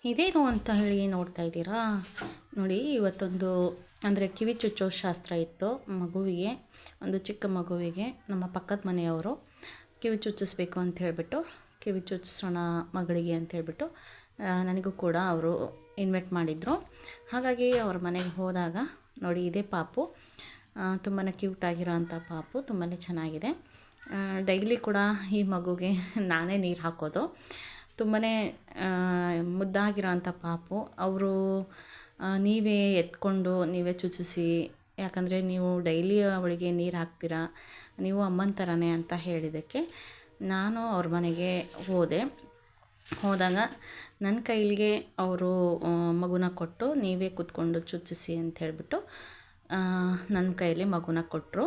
ಇದೇನು ಅಂತ ಹೇಳಿ ನೋಡ್ತಾ ಇದ್ದೀರಾ? ನೋಡಿ, ಇವತ್ತೊಂದು ಅಂದರೆ ಕಿವಿ ಚುಚ್ಚೋ ಶಾಸ್ತ್ರ ಇತ್ತು ಮಗುವಿಗೆ, ಒಂದು ಚಿಕ್ಕ ಮಗುವಿಗೆ. ನಮ್ಮ ಪಕ್ಕದ ಮನೆಯವರು ಕಿವಿ ಚುಚ್ಚಿಸ್ಬೇಕು ಅಂತ ಹೇಳಿಬಿಟ್ಟು, ಕಿವಿ ಚುಚ್ಚಿಸೋಣ ಮಗಳಿಗೆ ಅಂತ ಹೇಳಿಬಿಟ್ಟು ನನಗೂ ಕೂಡ ಅವರು ಇನ್ವೈಟ್ ಮಾಡಿದರು. ಹಾಗಾಗಿ ಅವ್ರ ಮನೆಗೆ ಹೋದಾಗ ನೋಡಿ, ಇದೇ ಪಾಪು ತುಂಬಾ ಕ್ಯೂಟಾಗಿರೋ ಅಂಥ ಪಾಪು, ತುಂಬಾ ಚೆನ್ನಾಗಿದೆ. ಡೈಲಿ ಕೂಡ ಈ ಮಗುಗೆ ನಾನೇ ನೀರು ಹಾಕೋದು. ತುಂಬಾ ಮುದ್ದಾಗಿರೋ ಅಂಥ ಪಾಪು. ಅವರು ನೀವೇ ಎತ್ಕೊಂಡು ನೀವೇ ಚುಚ್ಚಿಸಿ, ಯಾಕಂದರೆ ನೀವು ಡೈಲಿ ಅವಳಿಗೆ ನೀರು ಹಾಕ್ತೀರಾ, ನೀವು ಅಮ್ಮನ ಥರನೇ ಅಂತ ಹೇಳಿದ್ದಕ್ಕೆ ನಾನು ಅವ್ರ ಮನೆಗೆ ಹೋದಾಗ ನನ್ನ ಕೈಲಿಗೆ ಅವರು ಮಗುನ ಕೊಟ್ಟು, ನೀವೇ ಕೂತ್ಕೊಂಡು ಚುಚ್ಚಿಸಿ ಅಂತ ಹೇಳಿಬಿಟ್ಟು ನನ್ನ ಕೈಯಲ್ಲಿ ಮಗುನ ಕೊಟ್ಟರು.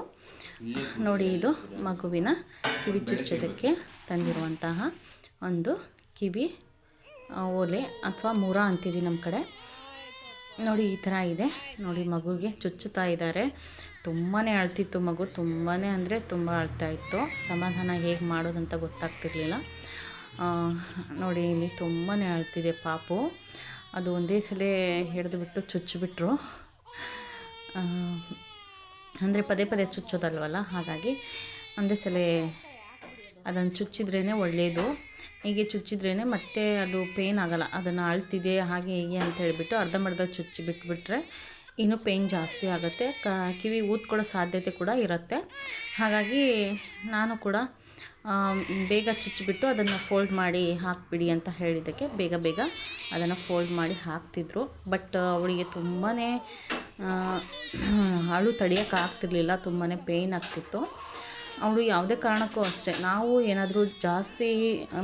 ನೋಡಿ, ಇದು ಮಗುವಿನ ಕಿವಿ ಚುಚ್ಚೋದಕ್ಕೆ ತಂದಿರುವಂತಹ ಒಂದು ಕಿವಿ ಓಲೆ ಅಥವಾ ಮೂರ ಅಂತೀವಿ ನಮ್ಮ ಕಡೆ. ನೋಡಿ, ಈ ಥರ ಇದೆ. ನೋಡಿ, ಮಗುಗೆ ಚುಚ್ಚುತ್ತಾ ಇದ್ದಾರೆ. ತುಂಬಾ ಅಳ್ತಿತ್ತು ಮಗು, ತುಂಬಾ ಅಂದರೆ ತುಂಬ ಅಳ್ತಾಯಿತ್ತು. ಸಮಾಧಾನ ಹೇಗೆ ಮಾಡೋದಂತ ಗೊತ್ತಾಗ್ತಿರ್ಲಿಲ್ಲ. ನೋಡಿ, ಇಲ್ಲಿ ತುಂಬಾ ಅಳ್ತಿದೆ ಪಾಪು. ಅದು ಒಂದೇ ಸಲ ಹಿಡಿದುಬಿಟ್ಟು ಚುಚ್ಚಿಬಿಟ್ರು. ಅಂದರೆ ಪದೇ ಪದೇ ಚುಚ್ಚೋದಲ್ವಲ್ಲ, ಹಾಗಾಗಿ ಒಂದೇ ಸಲ ಅದನ್ನು ಚುಚ್ಚಿದ್ರೇ ಒಳ್ಳೆಯದು. ಹೀಗೆ ಚುಚ್ಚಿದ್ರೇ ಮತ್ತೆ ಅದು ಪೇಯ್ನ್ ಆಗೋಲ್ಲ. ಅದನ್ನು ಅಳ್ತಿದೆ ಹಾಗೆ ಹೀಗೆ ಅಂತ ಹೇಳಿಬಿಟ್ಟು ಅರ್ಧಂಬರ್ಧ ಚುಚ್ಚಿ ಬಿಟ್ಬಿಟ್ರೆ ಇನ್ನೂ ಪೇಯ್ನ್ ಜಾಸ್ತಿ ಆಗುತ್ತೆ, ಕಿವಿ ಊದ್ಕೊಳ್ಳೋ ಸಾಧ್ಯತೆ ಕೂಡ ಇರುತ್ತೆ. ಹಾಗಾಗಿ ನಾನು ಕೂಡ ಬೇಗ ಚುಚ್ಚಿಬಿಟ್ಟು ಅದನ್ನು ಫೋಲ್ಡ್ ಮಾಡಿ ಹಾಕಿಬಿಡಿ ಅಂತ ಹೇಳಿದ್ದಕ್ಕೆ ಬೇಗ ಅದನ್ನು ಫೋಲ್ಡ್ ಮಾಡಿ ಹಾಕ್ತಿದ್ರು. ಬಟ್ ಅವಳಿಗೆ ತುಂಬಾ ಅಳು ತಡೆಯೋಕ್ಕಾಗ್ತಿರ್ಲಿಲ್ಲ, ತುಂಬಾ ಪೇಯ್ನ್ ಆಗ್ತಿತ್ತು. ಅವಳು ಯಾವುದೇ ಕಾರಣಕ್ಕೂ ಅಷ್ಟೇ, ನಾವು ಏನಾದರೂ ಜಾಸ್ತಿ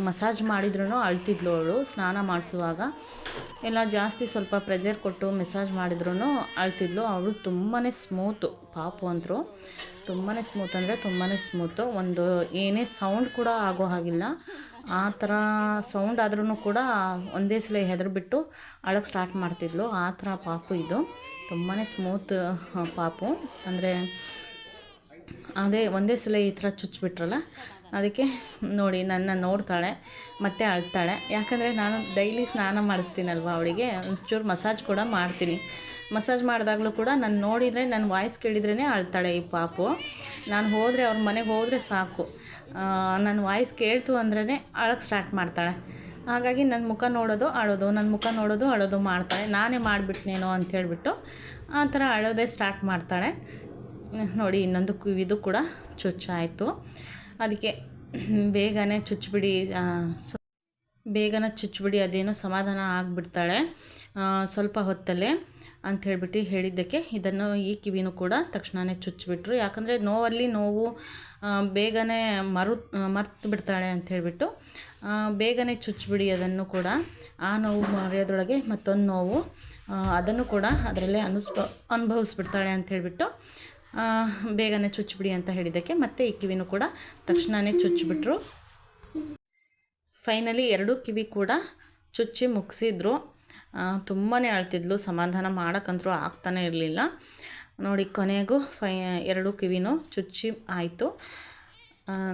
ಮಸಾಜ್ ಮಾಡಿದ್ರೂ ಅಳ್ತಿದ್ಲು. ಅವಳು ಸ್ನಾನ ಮಾಡಿಸುವಾಗ ಎಲ್ಲ ಜಾಸ್ತಿ ಸ್ವಲ್ಪ ಪ್ರೆಜರ್ ಕೊಟ್ಟು ಮಸಾಜ್ ಮಾಡಿದ್ರೂ ಅಳ್ತಿದ್ಲು. ಅವಳು ತುಂಬಾ ಸ್ಮೂತು ಪಾಪು ಅಂದರು. ತುಂಬಾ ಸ್ಮೂತ್ ಅಂದರೆ ತುಂಬಾ ಸ್ಮೂತು. ಒಂದು ಏನೇ ಸೌಂಡ್ ಕೂಡ ಆಗೋ ಹಾಗಿಲ್ಲ. ಆ ಥರ ಸೌಂಡ್ ಆದ್ರೂ ಕೂಡ ಒಂದೇ ಸಲ ಹೆದರ್ಬಿಟ್ಟು ಅಳಕ್ಕೆ ಸ್ಟಾರ್ಟ್ ಮಾಡ್ತಿದ್ಲು. ಆ ಥರ ಪಾಪು ಇದು. ತುಂಬಾ ಸ್ಮೂತ್ ಪಾಪು. ಅಂದರೆ ಅದೇ ಒಂದೇ ಸಲ ಈ ಥರ ಚುಚ್ಚಿಬಿಟ್ರಲ್ಲ, ಅದಕ್ಕೆ ನೋಡಿ ನನ್ನ ನೋಡ್ತಾಳೆ ಮತ್ತೆ ಅಳ್ತಾಳೆ. ಯಾಕಂದರೆ ನಾನು ಡೈಲಿ ಸ್ನಾನ ಮಾಡಿಸ್ತೀನಲ್ವ ಅವಳಿಗೆ, ಒಂಚೂರು ಮಸಾಜ್ ಕೂಡ ಮಾಡ್ತೀನಿ. ಮಸಾಜ್ ಮಾಡಿದಾಗಲೂ ಕೂಡ ನಾನು ನೋಡಿದರೆ, ನನ್ನ ವಾಯ್ಸ್ ಕೇಳಿದ್ರೇ ಅಳ್ತಾಳೆ ಈ ಪಾಪು. ನಾನು ಹೋದರೆ ಅವ್ರ ಮನೆಗೆ ಹೋದರೆ ಸಾಕು, ನನ್ನ ವಾಯ್ಸ್ ಕೇಳ್ತು ಅಂದ್ರೇ ಅಳಕ್ಕೆ ಸ್ಟಾರ್ಟ್ ಮಾಡ್ತಾಳೆ. ಹಾಗಾಗಿ ನನ್ನ ಮುಖ ನೋಡೋದು ಅಳೋದು, ನನ್ನ ಮುಖ ನೋಡೋದು ಅಳೋದು ಮಾಡ್ತಾಳೆ. ನಾನೇ ಮಾಡಿಬಿಟ್ನೇನೋ ಅಂಥೇಳ್ಬಿಟ್ಟು ಆ ಥರ ಅಳೋದೇ ಸ್ಟಾರ್ಟ್ ಮಾಡ್ತಾಳೆ. ನೋಡಿ, ಇನ್ನೊಂದು ಕಿವಿದು ಕೂಡ ಚುಚ್ಚಾಯಿತು. ಅದಕ್ಕೆ ಬೇಗನೆ ಚುಚ್ಚಿಬಿಡಿ, ಅದೇನೋ ಸಮಾಧಾನ ಆಗಿಬಿಡ್ತಾಳೆ ಸ್ವಲ್ಪ ಹೊತ್ತಲ್ಲೇ ಅಂಥೇಳ್ಬಿಟ್ಟು ಹೇಳಿದ್ದಕ್ಕೆ ಇದನ್ನು ಈ ಕಿವಿನೂ ಕೂಡ ತಕ್ಷಣವೇ ಚುಚ್ಚಿಬಿಟ್ರು. ಯಾಕಂದರೆ ನೋವು ಬೇಗನೆ ಮರ್ತು ಬಿಡ್ತಾಳೆ ಅಂಥೇಳ್ಬಿಟ್ಟು ಬೇಗನೆ ಚುಚ್ಚಿಬಿಡಿ ಅದನ್ನು ಕೂಡ. ಆ ನೋವು ಮರೆಯೋದ್ರೊಳಗೆ ಮತ್ತೊಂದು ನೋವು, ಅದನ್ನು ಕೂಡ ಅದರಲ್ಲೇ ಅನುಭವಿಸ್ಬಿಡ್ತಾಳೆ ಅಂಥೇಳ್ಬಿಟ್ಟು ಬೇಗನೆ ಚುಚ್ಚಿಬಿಡಿ ಅಂತ ಹೇಳಿದ್ದಕ್ಕೆ ಮತ್ತೆ ಈ ಕಿವಿನೂ ಕೂಡ ತಕ್ಷಣವೇ ಚುಚ್ಚಿಬಿಟ್ರು. ಫೈನಲಿ 2 ಕಿವಿ ಕೂಡ ಚುಚ್ಚಿ ಮುಗಿಸಿದ್ರು. ತುಂಬಾ ಅಳ್ತಿದ್ಲು, ಸಮಾಧಾನ ಮಾಡೋಕ್ಕಂತೂ ಆಗ್ತಾನೆ ಇರಲಿಲ್ಲ. ನೋಡಿ, ಕೊನೆಗೂ 2 ಕಿವಿನೂ ಚುಚ್ಚಿ ಆಯಿತು.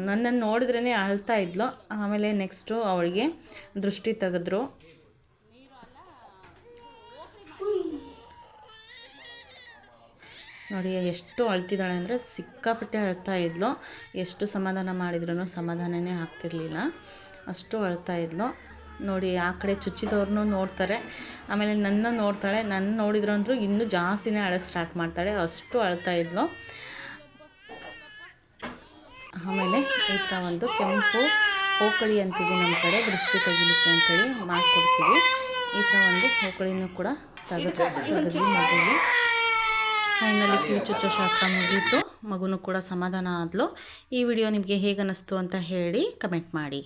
ನನ್ನನ್ನು ನೋಡಿದ್ರೇ ಅಳ್ತಾ ಇದ್ಲು. ಆಮೇಲೆ ನೆಕ್ಸ್ಟು ಅವಳಿಗೆ ದೃಷ್ಟಿ ತೆಗೆದ್ರು. ನೋಡಿ, ಎಷ್ಟು ಅಳ್ತಿದ್ದಾಳೆ ಅಂದರೆ ಸಿಕ್ಕಾಪಟ್ಟೆ ಅಳ್ತಾ ಇದ್ಲು. ಎಷ್ಟು ಸಮಾಧಾನ ಮಾಡಿದ್ರೂ ಸಮಾಧಾನನೇ ಆಗ್ತಿರ್ಲಿಲ್ಲ, ಅಷ್ಟು ಅಳ್ತಾ ಇದ್ಲು. ನೋಡಿ, ಆ ಕಡೆ ಚುಚ್ಚಿದವ್ರನ್ನೂ ನೋಡ್ತಾರೆ, ಆಮೇಲೆ ನನ್ನ ನೋಡ್ತಾಳೆ. ನನ್ನ ನೋಡಿದ್ರು ಅಂದರೂ ಇನ್ನೂ ಜಾಸ್ತಿನೇ ಅಳಕ್ಕೆ ಸ್ಟಾರ್ಟ್ ಮಾಡ್ತಾಳೆ, ಅಷ್ಟು ಅಳ್ತಾ ಇದ್ಲು. ಆಮೇಲೆ ಈ ಥರ ಒಂದು ಕೆಂಪು ಓಕಳಿ ಅಂತೀವಿ ನಮ್ಮ ಕಡೆ, ದೃಷ್ಟಿ ತೆಗಿಲಿಕ್ಕೆ ಅಂತೇಳಿ ಮಾಡಿಕೊಡ್ತೀವಿ. ಈ ಥರ ಒಂದು ಓಕಳಿನೂ ಕೂಡ ತೆಗೆದ್ವಿ ಮಗುವಿಗೆ. ಫೈನಲಿ ಕಿವಿ ಚುಚ್ಚೋ ಶಾಸ್ತ್ರ ಮುಗೀತು. ಮಗುನೂ ಕೂಡ ಸಮಾಧಾನ ಆದಳು. ಈ ವಿಡಿಯೋ ನಿಮಗೆ ಹೇಗೆ ಅನ್ನಿಸ್ತು ಅಂತ ಹೇಳಿ ಕಮೆಂಟ್ ಮಾಡಿ.